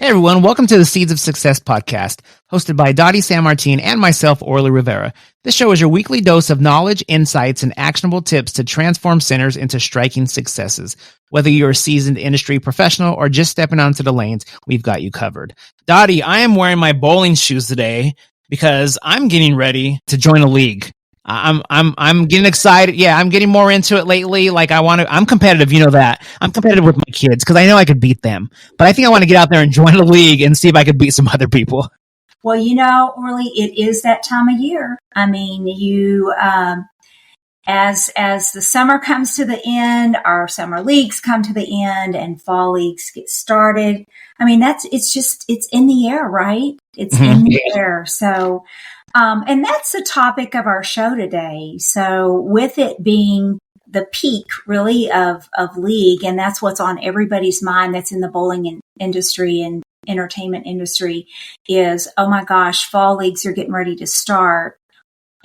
Hey everyone, welcome to the Seeds of Success podcast, hosted by Dottie San Martin and myself, Orly Rivera. This show is your weekly dose of knowledge, insights, and actionable tips to transform centers into striking successes. Whether you're a seasoned industry professional or just stepping onto the lanes, we've got you covered. Dottie, I am wearing my bowling shoes today because I'm getting ready to join a league. I'm getting excited. Yeah, I'm getting more into it lately. I'm competitive, you know that. I'm competitive with my kids because I know I could beat them. But I think I want to get out there and join a league and see if I could beat some other people. Well, Orly, it is that time of year. I mean, as the summer comes to the end, our summer leagues come to the end and fall leagues get started. I mean, it's in the air, right? It's in the air. So, and that's the topic of our show today. So with it being the peak really of league, and that's what's on everybody's mind that's in the bowling industry and entertainment industry is, oh my gosh, fall leagues are getting ready to start.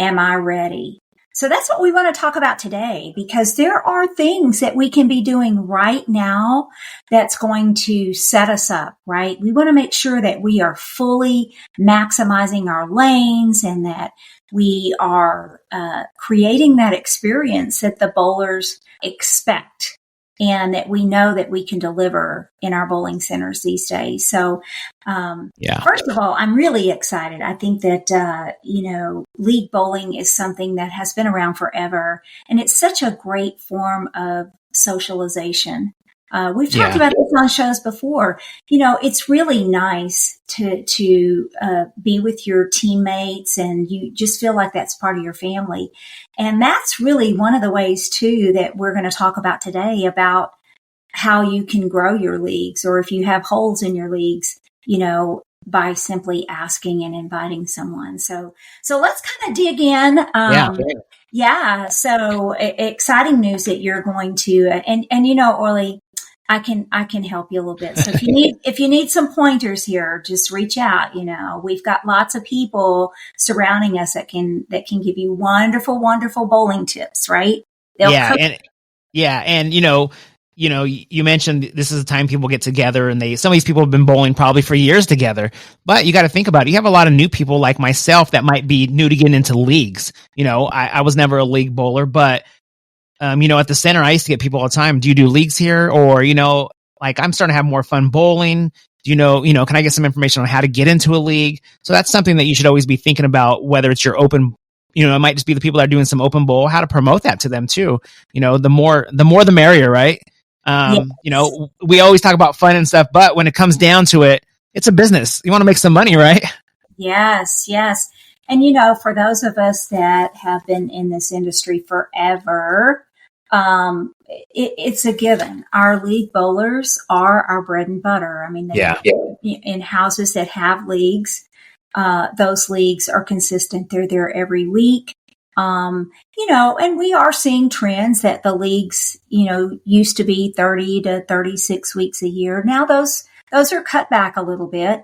Am I ready? So that's what we want to talk about today, because there are things that we can be doing right now that's going to set us up, right? We want to make sure that we are fully maximizing our lanes and that we are creating that experience that the bowlers expect and that we know that we can deliver in our bowling centers these days. So, First of all, I'm really excited. I think that, league bowling is something that has been around forever, and it's such a great form of socialization. We've talked about this on shows before. It's really nice to be with your teammates, and you just feel like that's part of your family. And that's really one of the ways too that we're going to talk about today, about how you can grow your leagues, or if you have holes in your leagues, by simply asking and inviting someone. So let's kind of dig in. So exciting news that you're going to, and Orly, I can help you a little bit. So if you need some pointers here, just reach out. We've got lots of people surrounding us that can give you wonderful, wonderful bowling tips, right? You mentioned this is a time people get together, and some of these people have been bowling probably for years together. But you got to think about it. You have a lot of new people like myself that might be new to getting into leagues. I was never a league bowler, but at the center, I used to get people all the time. Do you do leagues here? Or, I'm starting to have more fun bowling. Do can I get some information on how to get into a league? So that's something that you should always be thinking about, whether it's your open, it might just be the people that are doing some open bowl, how to promote that to them too. The more the merrier, right? Yes. We always talk about fun and stuff, but when it comes down to it, it's a business. You want to make some money, right? Yes. And, for those of us that have been in this industry forever, it's a given. Our league bowlers are our bread and butter. I mean, in houses that have leagues, those leagues are consistent. They're there every week. And we are seeing trends that the leagues, used to be 30 to 36 weeks a year. Now those are cut back a little bit,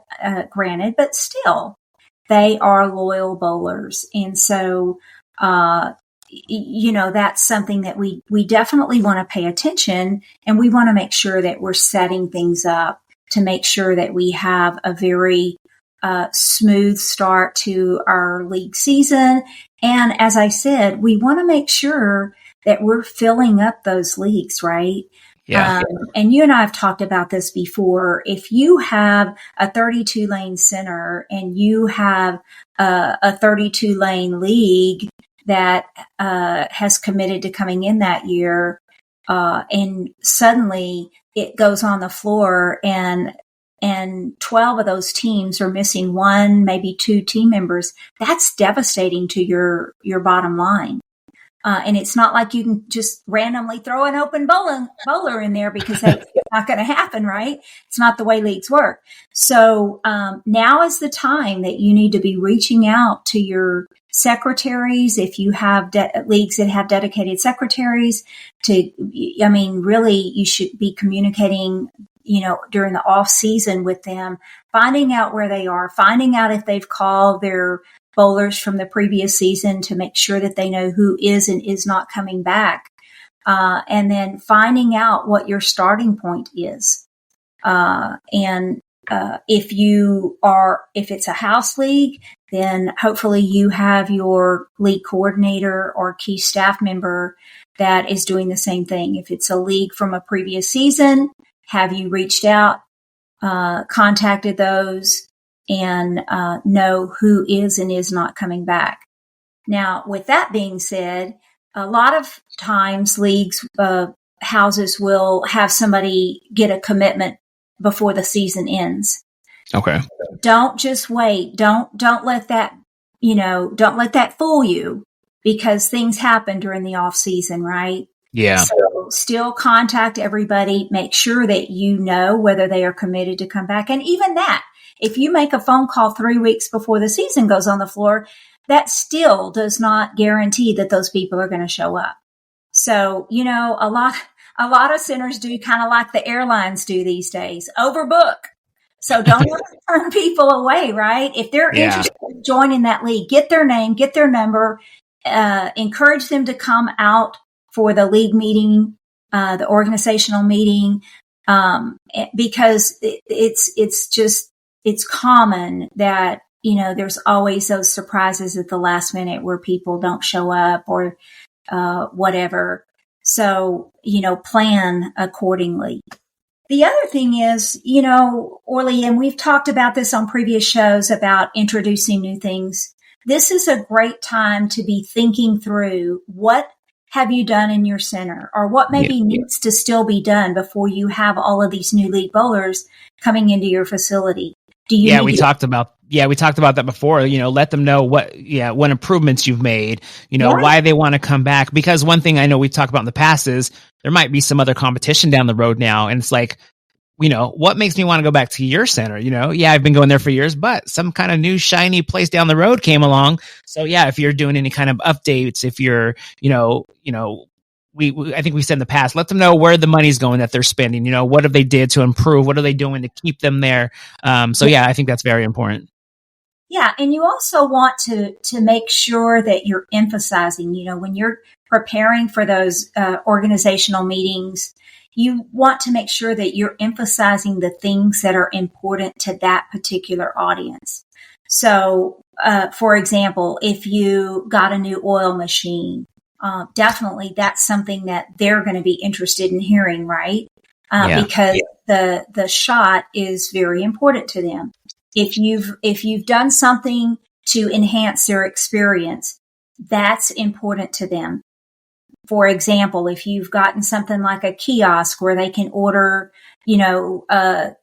granted, but still they are loyal bowlers. And so, that's something that we definitely want to pay attention, and we want to make sure that we're setting things up to make sure that we have a very smooth start to our league season. And as I said, we want to make sure that we're filling up those leagues, right? Yeah. And you and I have talked about this before. If you have a 32 lane center and you have a 32 lane league that has committed to coming in that year, and suddenly it goes on the floor and 12 of those teams are missing one, maybe two team members, that's devastating to your bottom line. And it's not like you can just randomly throw an open bowler in there, because that's not going to happen, right? It's not the way leagues work. So now is the time that you need to be reaching out to your secretaries. If you have leagues that have dedicated secretaries, really you should be communicating during the off season with them, finding out where they are, finding out if they've called their bowlers from the previous season to make sure that they know who is and is not coming back. And then finding out what your starting point is. And if it's a house league, then hopefully you have your league coordinator or key staff member that is doing the same thing. If it's a league from a previous season, have you reached out, contacted those, and know who is and is not coming back? Now, with that being said, a lot of times leagues, houses will have somebody get a commitment before the season ends. Okay. Don't just wait. Don't let that, don't let that fool you, because things happen during the off season, right? Yeah. So still contact everybody, make sure that you know whether they are committed to come back. And even that, if you make a phone call 3 weeks before the season goes on the floor, that still does not guarantee that those people are going to show up. So, a lot of centers do kind of like the airlines do these days, overbook. So don't ever turn people away, right? If they're interested in joining that league, get their name, get their number, encourage them to come out for the league meeting, the organizational meeting, because it's common that, there's always those surprises at the last minute where people don't show up or whatever. So, plan accordingly. The other thing is, Orly, and we've talked about this on previous shows about introducing new things. This is a great time to be thinking through what have you done in your center, or what maybe needs to still be done before you have all of these new league bowlers coming into your facility. We talked about that before. Let them know what improvements you've made, why they want to come back. Because one thing I know we've talked about in the past is there might be some other competition down the road now. And it's like, what makes me want to go back to your center? I've been going there for years, but some kind of new shiny place down the road came along. So if you're doing any kind of updates, if you're, I think we said in the past, let them know where the money's going that they're spending. What have they did to improve? What are they doing to keep them there? I think that's very important. Yeah. And you also want to make sure that you're emphasizing, when you're preparing for those organizational meetings, you want to make sure that you're emphasizing the things that are important to that particular audience. So, for example, if you got a new oil machine, definitely that's something that they're going to be interested in hearing, right? Because the shot is very important to them. If you've done something to enhance their experience, that's important to them. For example, if you've gotten something like a kiosk where they can order,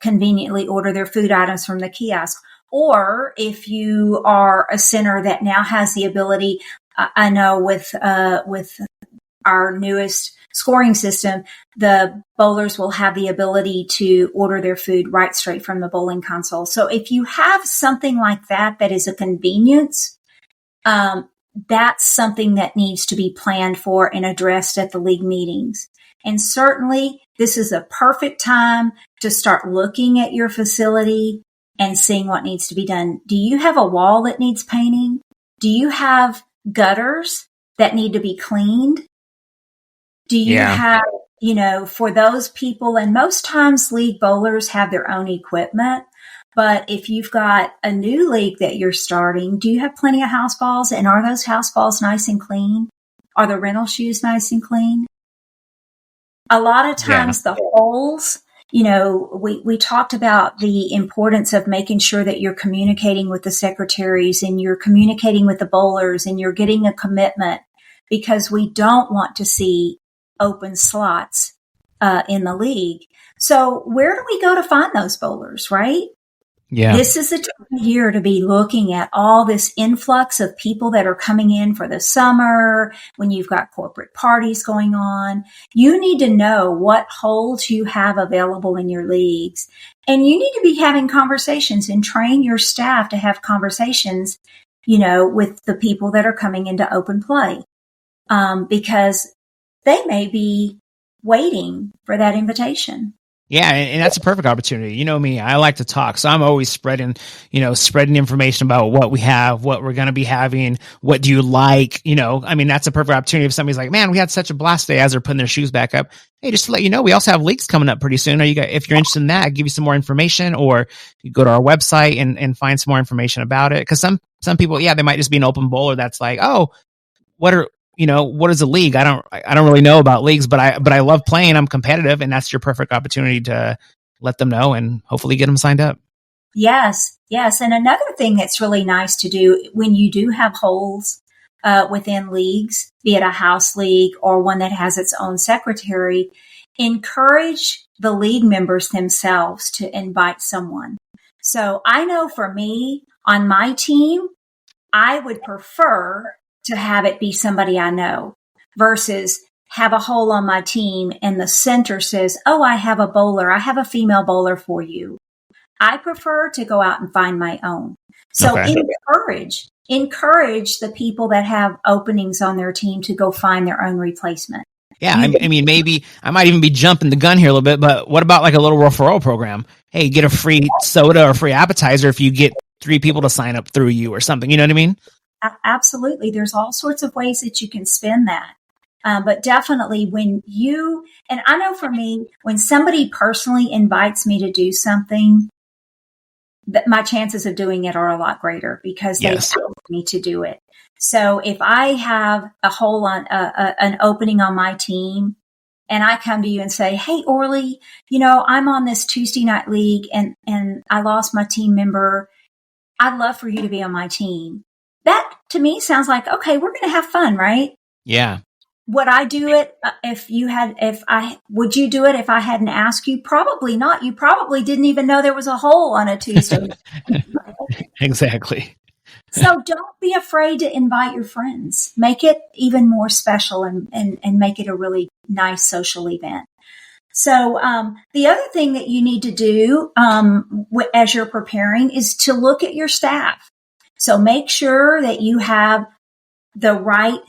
conveniently order their food items from the kiosk, or if you are a center that now has the ability, I know with our newest scoring system, the bowlers will have the ability to order their food right straight from the bowling console. So if you have something like that is a convenience, that's something that needs to be planned for and addressed at the league meetings. And certainly this is a perfect time to start looking at your facility and seeing what needs to be done. Do you have a wall that needs painting? Do you have gutters that need to be cleaned? Do you have, for those people, and most times league bowlers have their own equipment, but if you've got a new league that you're starting, do you have plenty of house balls? And are those house balls nice and clean? Are the rental shoes nice and clean? A lot of times the holes, we talked about the importance of making sure that you're communicating with the secretaries and you're communicating with the bowlers and you're getting a commitment, because we don't want to see open slots in the league. So where do we go to find those bowlers, right? Yeah. This is the time of year to be looking at all this influx of people that are coming in for the summer, when you've got corporate parties going on. You need to know what holes you have available in your leagues. And you need to be having conversations and train your staff to have conversations, with the people that are coming into open play. Because they may be waiting for that invitation. Yeah, and that's a perfect opportunity. You know me, I like to talk. So I'm always spreading information about what we have, what we're going to be having, what do you like, I mean, that's a perfect opportunity if somebody's like, man, we had such a blast day as they're putting their shoes back up. Hey, just to let you know, we also have leagues coming up pretty soon. If you're interested in that, I'll give you some more information, or you go to our website and find some more information about it. Cause some people, yeah, they might just be an open bowler that's like, oh, what is a league? I don't really know about leagues, but I love playing. I'm competitive, and that's your perfect opportunity to let them know and hopefully get them signed up. Yes, yes. And another thing that's really nice to do when you do have holes within leagues, be it a house league or one that has its own secretary, encourage the league members themselves to invite someone. So I know for me, on my team, I would prefer to have it be somebody I know versus have a hole on my team and the center says, oh, I have a female bowler for you. I prefer to go out and find my own. So Okay. encourage the people that have openings on their team to go find their own replacement. Yeah, I mean, maybe I might even be jumping the gun here a little bit, but what about like a little referral program? Hey, get a free soda or free appetizer if you get 3 people to sign up through you or something. You know what I mean? Absolutely. There's all sorts of ways that you can spend that. But definitely and I know for me, when somebody personally invites me to do something, that my chances of doing it are a lot greater because they asked me to do it. So if I have a hole on an opening on my team and I come to you and say, hey, Orly, I'm on this Tuesday night league and I lost my team member. I'd love for you to be on my team. That to me sounds like, okay, we're going to have fun, right? Yeah. Would I do it would you do it if I hadn't asked you? Probably not. You probably didn't even know there was a hole on a Tuesday. Exactly. So don't be afraid to invite your friends. Make it even more special and make it a really nice social event. So the other thing that you need to do as you're preparing is to look at your staff. So make sure that you have the right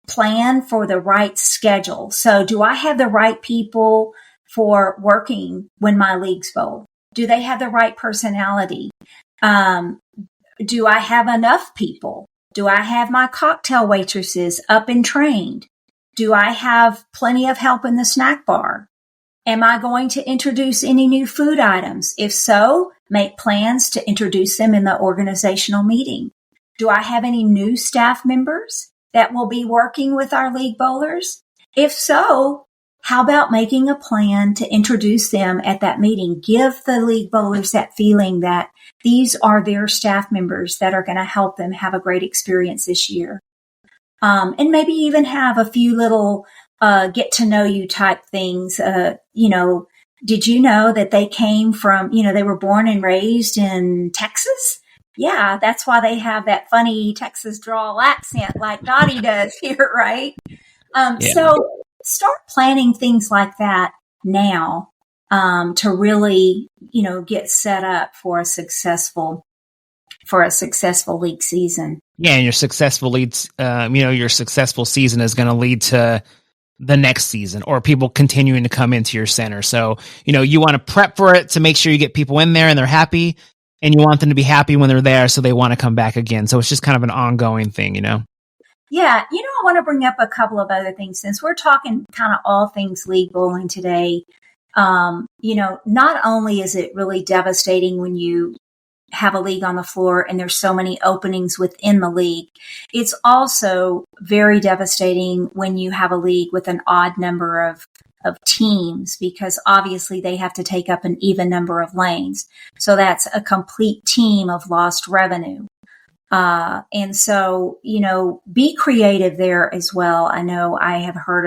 plan for the right schedule. So do I have the right people for working when my leagues bowl? Do they have the right personality? Do I have enough people? Do I have my cocktail waitresses up and trained? Do I have plenty of help in the snack bar? Am I going to introduce any new food items? If so, make plans to introduce them in the organizational meeting. Do I have any new staff members that will be working with our league bowlers? If so, how about making a plan to introduce them at that meeting? Give the league bowlers that feeling that these are their staff members that are going to help them have a great experience this year. And maybe even have a few little get to know you type things. Did you know that they came from, they were born and raised in Texas? Yeah, that's why they have that funny Texas drawl accent like Dottie does here, right? So start planning things like that now to really, get set up for a successful league season. Yeah, and your successful leads, your successful season is going to lead to the next season or people continuing to come into your center. So, you want to prep for it to make sure you get people in there and they're happy, and you want them to be happy when they're there so they want to come back again. So it's just kind of an ongoing thing, Yeah. I want to bring up a couple of other things since we're talking kind of all things league bowling today. Not only is it really devastating when you have a league on the floor and there's so many openings within the league, it's also very devastating when you have a league with an odd number of teams, because obviously they have to take up an even number of lanes. So that's a complete team of lost revenue. And so, be creative there as well. I know I have heard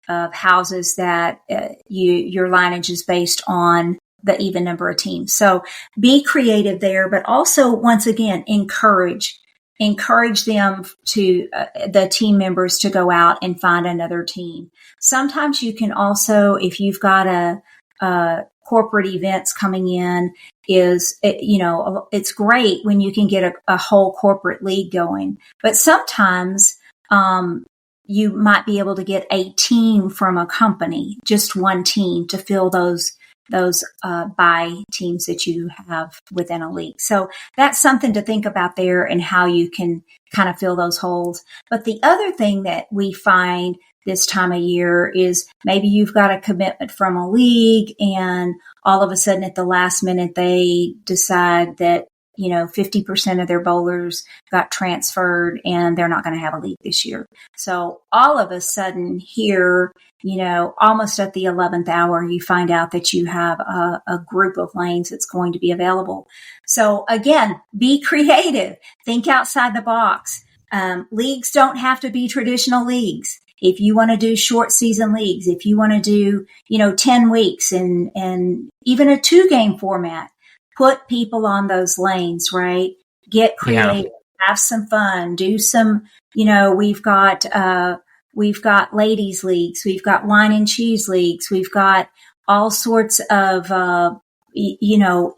of houses that your lineage is based on the even number of teams. So be creative there, but also once again, encourage them to the team members to go out and find another team. Sometimes you can also, if you've got a corporate events coming in, it's great when you can get a whole corporate league going, but sometimes, you might be able to get a team from a company, just one team to fill those buy teams that you have within a league. So that's something to think about there and how you can kind of fill those holes. But the other thing that we find this time of year is maybe you've got a commitment from a league and all of a sudden at the last minute they decide that 50% of their bowlers got transferred and they're not going to have a league this year. So all of a sudden here, almost at the 11th hour, you find out that you have a group of lanes that's going to be available. So again, be creative. Think outside the box. Leagues don't have to be traditional leagues. If you want to do short season leagues, if you want to do, 10 weeks and even a 2-game format, put people on those lanes, right? Get creative, have some fun, do some, we've got ladies leagues, we've got wine and cheese leagues, we've got all sorts of,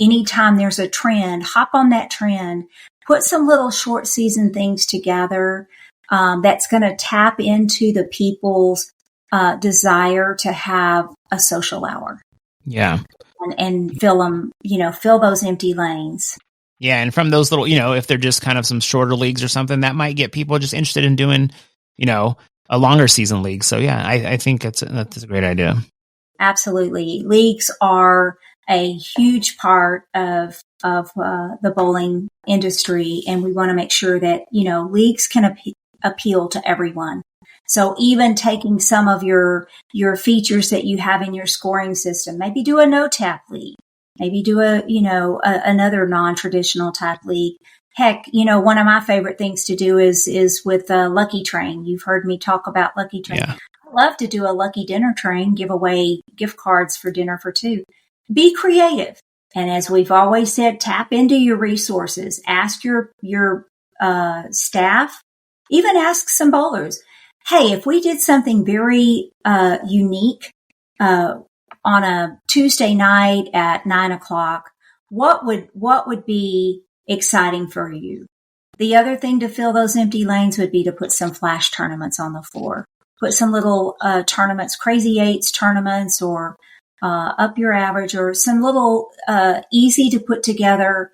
anytime there's a trend, hop on that trend, put some little short season things together, that's going to tap into the people's, desire to have a social hour. Yeah. And fill them, fill those empty lanes. Yeah. And from those little, if they're just kind of some shorter leagues or something, that might get people just interested in doing, a longer season league. So yeah, I think that's a great idea. Absolutely. Leagues are a huge part of the bowling industry. And we want to make sure that, leagues can appeal to everyone. So even taking some of your features that you have in your scoring system, maybe do a no tap league, maybe do another non-traditional type league. Heck, one of my favorite things to do is with Lucky Train. You've heard me talk about Lucky Train. Yeah. I love to do a Lucky Dinner Train, give away gift cards for dinner for two. Be creative. And as we've always said, tap into your resources. Ask your staff, even ask some bowlers. Hey, if we did something very unique on a Tuesday night at 9:00, what would be exciting for you? The other thing to fill those empty lanes would be to put some flash tournaments on the floor. Put some little tournaments, crazy eights tournaments, or up your average, or some little easy to put together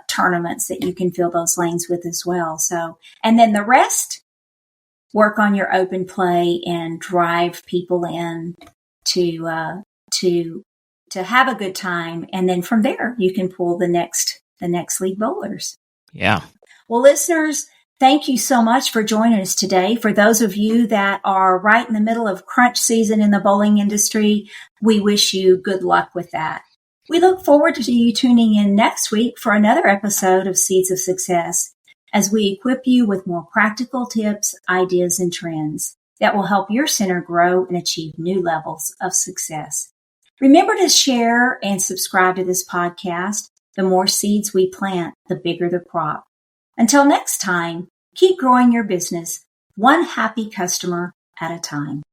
tournaments that you can fill those lanes with as well. So, and then the rest, work on your open play and drive people in to have a good time. And then from there, you can pull the next league bowlers. Yeah. Well, listeners, thank you so much for joining us today. For those of you that are right in the middle of crunch season in the bowling industry, we wish you good luck with that. We look forward to you tuning in next week for another episode of Seeds of Success, as we equip you with more practical tips, ideas, and trends that will help your center grow and achieve new levels of success. Remember to share and subscribe to this podcast. The more seeds we plant, the bigger the crop. Until next time, keep growing your business one happy customer at a time.